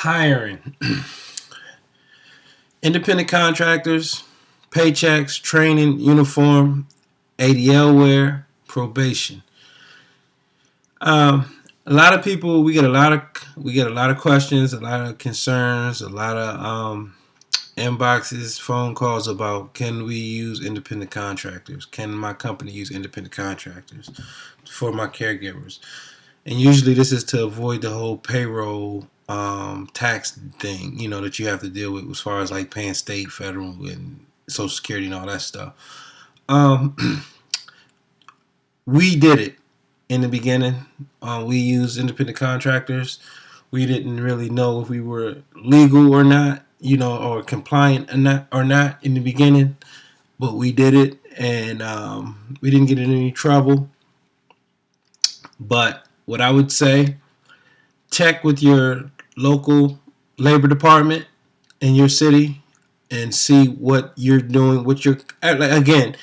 Hiring. Independent contractors, paychecks, training, uniform, ADL wear, probation. A lot of people, we get a lot of questions, a lot of concerns, a lot of inboxes, phone calls about, can we use independent contractors? Can my company use independent contractors for my caregivers? And usually this is to avoid the whole payroll tax thing, that you have to deal with as far as like paying state, federal, and Social Security and all that stuff. Um, we did it in the beginning. We used independent contractors. We didn't really know if we were legal or not, or compliant or not in the beginning, but we did it, and we didn't get in any trouble. But what I would say, check with your local labor department in your city and see what you're doing. Again,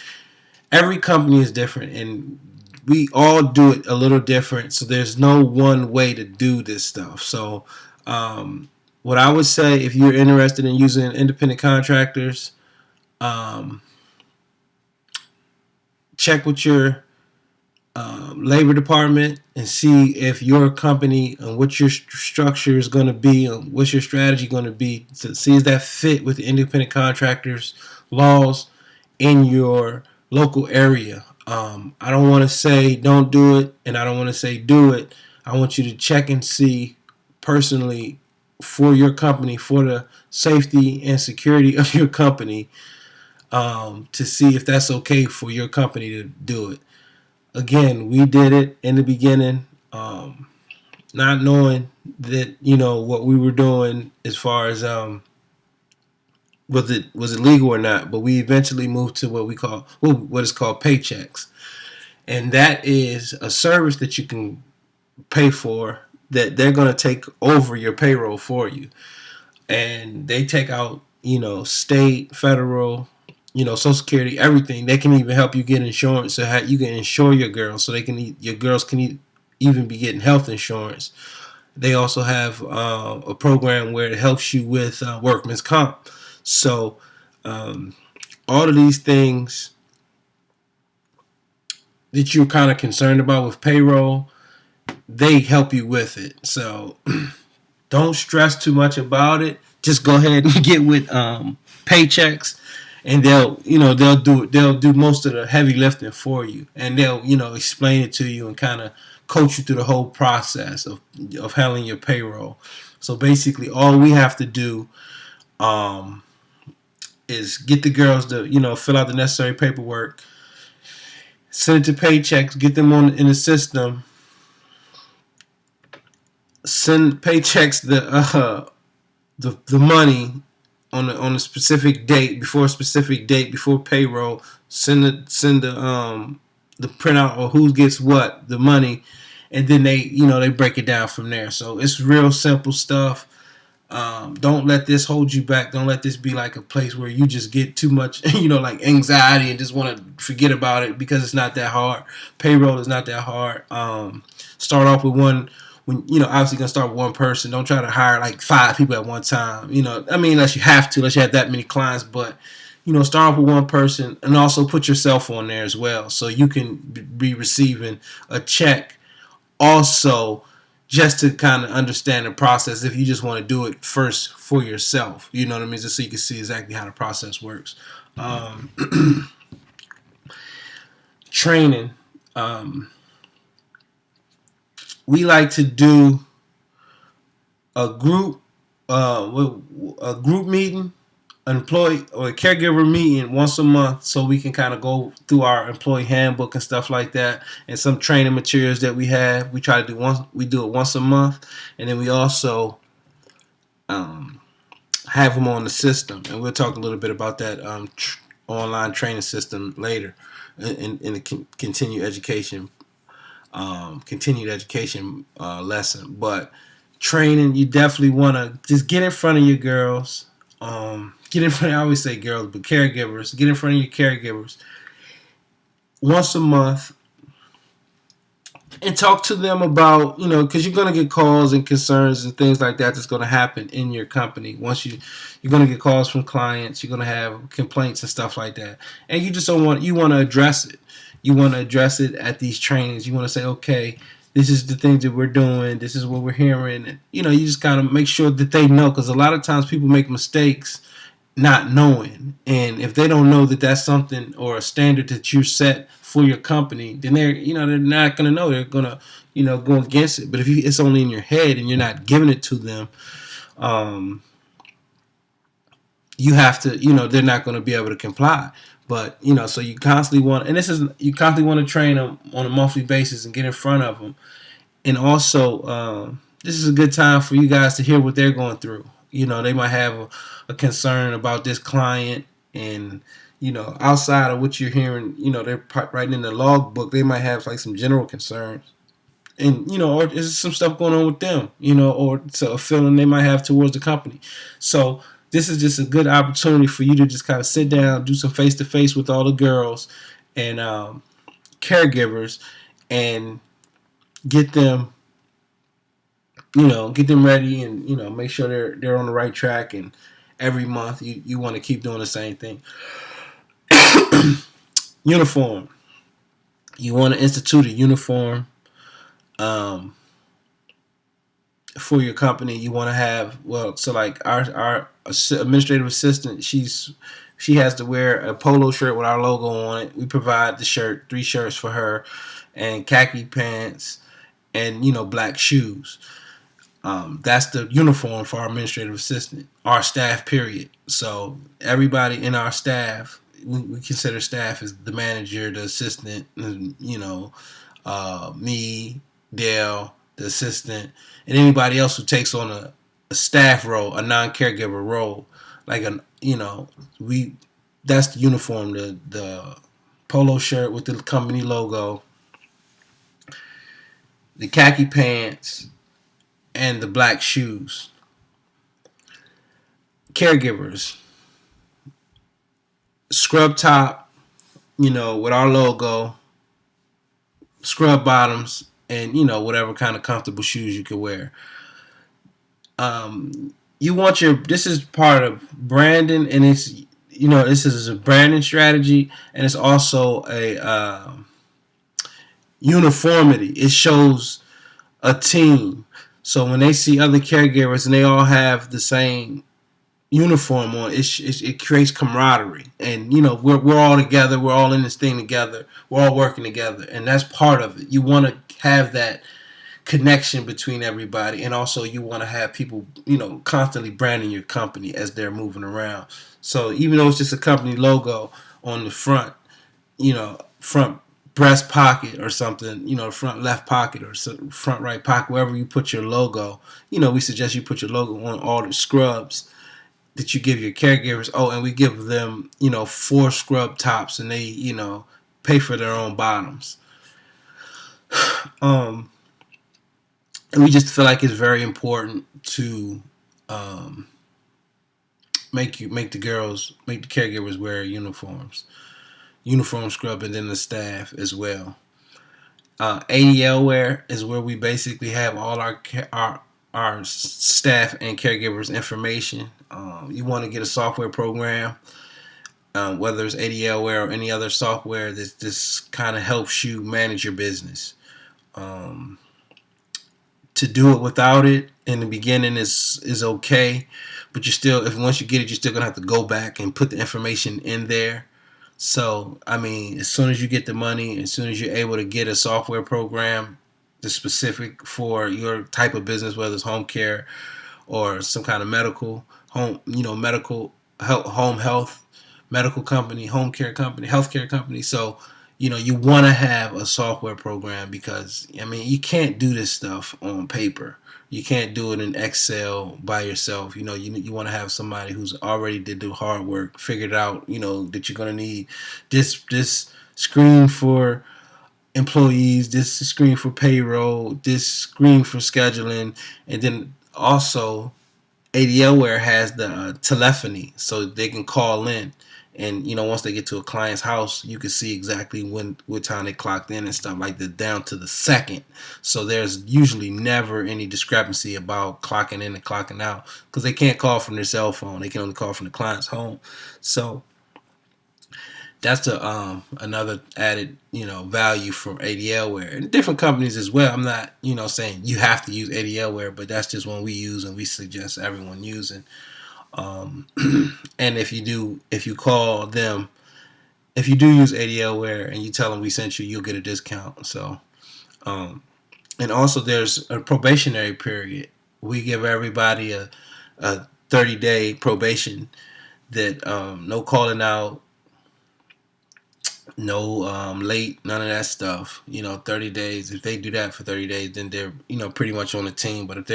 every company is different, and we all do it a little different. So there's no one way to do this stuff. So what I would say, if you're interested in using independent contractors, um, check with your labor department and see if your company and what your structure is going to be and what's your strategy going to be to see if that fit with the independent contractors laws in your local area. I don't want to say don't do it, and I don't want to say do it. I want you to check and see personally for your company, for the safety and security of your company, to see if that's okay for your company to do it. Again, we did it in the beginning, not knowing that what we were doing as far as was it legal or not. But we eventually moved to what is called paychecks, and that is a service that you can pay for that they're going to take over your payroll for you, and they take out state, federal, Social Security, everything. They can even help you get insurance, so you can insure your girls, so your girls can even be getting health insurance. They also have a program where it helps you with workman's comp. So all of these things that you're kind of concerned about with payroll, they help you with it. So don't stress too much about it. Just go ahead and get with paychecks, and they'll do most of the heavy lifting for you, and they'll explain it to you and kind of coach you through the whole process of handling your payroll. So basically, all we have to do um, is get the girls to fill out the necessary paperwork, send it to paychecks, get them on in the system, send paychecks the money on a specific date, before payroll. Send the printout or who gets what, the money, and then they break it down from there. So it's real simple stuff. Don't let this hold you back. Don't let this be like a place where you just get too much like anxiety and just want to forget about it, because it's not that hard. Payroll is not that hard. Start off with one. When obviously gonna start with one person. Don't try to hire like 5 people at one time. Unless you have to, unless you have that many clients. But start off with one person, and also put yourself on there as well, so you can be receiving a check. Also, just to kind of understand the process, if you just want to do it first for yourself, you know what I mean, just so you can see exactly how the process works. Um, Training. We like to do a group meeting, an employee or a caregiver meeting once a month, so we can kind of go through our employee handbook and stuff like that, and some training materials that we have. We try to do it once a month, and then we also have them on the system, and we'll talk a little bit about that online training system later in the continued education lesson. But training, you definitely want to just get in front of your girls. Get in front. I always say girls, but caregivers. Get in front of your caregivers once a month. and talk to them about, because you're going to get calls and concerns and things like that that's going to happen in your company. Once you're going to get calls from clients, you're going to have complaints and stuff like that, and you just don't want you want to address it. You want to address it at these trainings. You want to say, okay, this is the things that we're doing, this is what we're hearing, and you just kind of make sure that they know, because a lot of times people make mistakes not knowing. And if they don't know that that's something or a standard that you set for your company, then they're not going to know. They're going to go against it. But if it's only in your head and you're not giving it to them, um, you have to, they're not going to be able to comply. But so you constantly want, and you constantly want to train them on a monthly basis and get in front of them. And also, this is a good time for you guys to hear what they're going through. They might have a concern about this client, and outside of what you're hearing, they're writing in the log book. They might have like some general concerns, and or there's some stuff going on with them, or so a feeling they might have towards the company. So this is just a good opportunity for you to just kind of sit down, do some face to face with all the girls and caregivers, and get them get them ready, and make sure they're on the right track. And every month you want to keep doing the same thing. Uniform. You want to institute a uniform um, for your company. You want to have, so like our administrative assistant, she has to wear a polo shirt with our logo on it. We provide the shirt, 3 shirts for her, and khaki pants, and black shoes. That's the uniform for our administrative assistant, our staff, period. So everybody in our staff, we consider staff as the manager, the assistant, and, me, Dale, the assistant, and anybody else who takes on a staff role, a non-caregiver role, like we that's the uniform, the polo shirt with the company logo, the khaki pants, and the black shoes. Caregivers, scrub top, with our logo, scrub bottoms, and whatever kind of comfortable shoes you can wear. You want this is part of branding, and it's this is a branding strategy, and it's also a uniformity. It shows a team. So when they see other caregivers and they all have the same uniform on, it creates camaraderie, and we're all together, we're all in this thing together, we're all working together, and that's part of it. You want to have that connection between everybody, and also you want to have people constantly branding your company as they're moving around. So even though it's just a company logo on the front, front breast pocket or something, front left pocket or front right pocket, wherever you put your logo, we suggest you put your logo on all the scrubs that you give your caregivers. Oh, and we give them, 4 scrub tops, and they, pay for their own bottoms. And we just feel like it's very important to make the caregivers wear uniform scrub, and then the staff as well. ADL wear is where we basically have all our staff and caregivers information. You want to get a software program, whether it's ADLware or any other software that just kind of helps you manage your business. To do it without it in the beginning is okay, but once you get it, you're still gonna have to go back and put the information in there. So I mean, as soon as you get the money, as soon as you're able to get a software program that's specific for your type of business, whether it's home care or some kind of medical medical home health, medical company, home care company, healthcare company. So you want to have a software program, because I mean, you can't do this stuff on paper. You can't do it in Excel by yourself. You want to have somebody who's already did the hard work, figured out, that you're gonna need this screen for employees, this screen for payroll, this screen for scheduling, and then also ADLware has the telephony, so they can call in And once they get to a client's house, you can see exactly what time they clocked in and stuff like that, down to the second. So there's usually never any discrepancy about clocking in and clocking out, because they can't call from their cell phone. They can only call from the client's home. So that's another added value from ADLware, and different companies as well. I'm not saying you have to use ADLware, but that's just one we use and we suggest everyone using. And if you call them, if you do use ADLware and you tell them we sent you, you'll get a discount. So and also there's a probationary period. We give everybody a 30-day probation, that no calling out, no late, none of that stuff. 30 days. If they do that for 30 days, then they're pretty much on the team. But if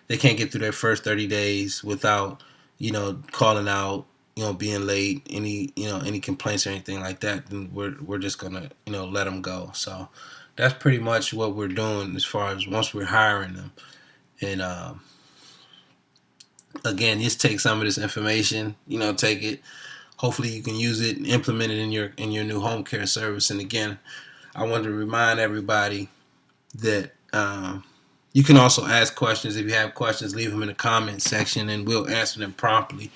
they can't get through their first 30 days without calling out, being late, any complaints or anything like that, then we're just gonna let them go. So that's pretty much what we're doing as far as once we're hiring them. And again, just take some of this information, take it. Hopefully you can use it and implement it in your new home care service. And again, I wanted to remind everybody that you can also ask questions. If you have questions, leave them in the comment section and we'll answer them promptly.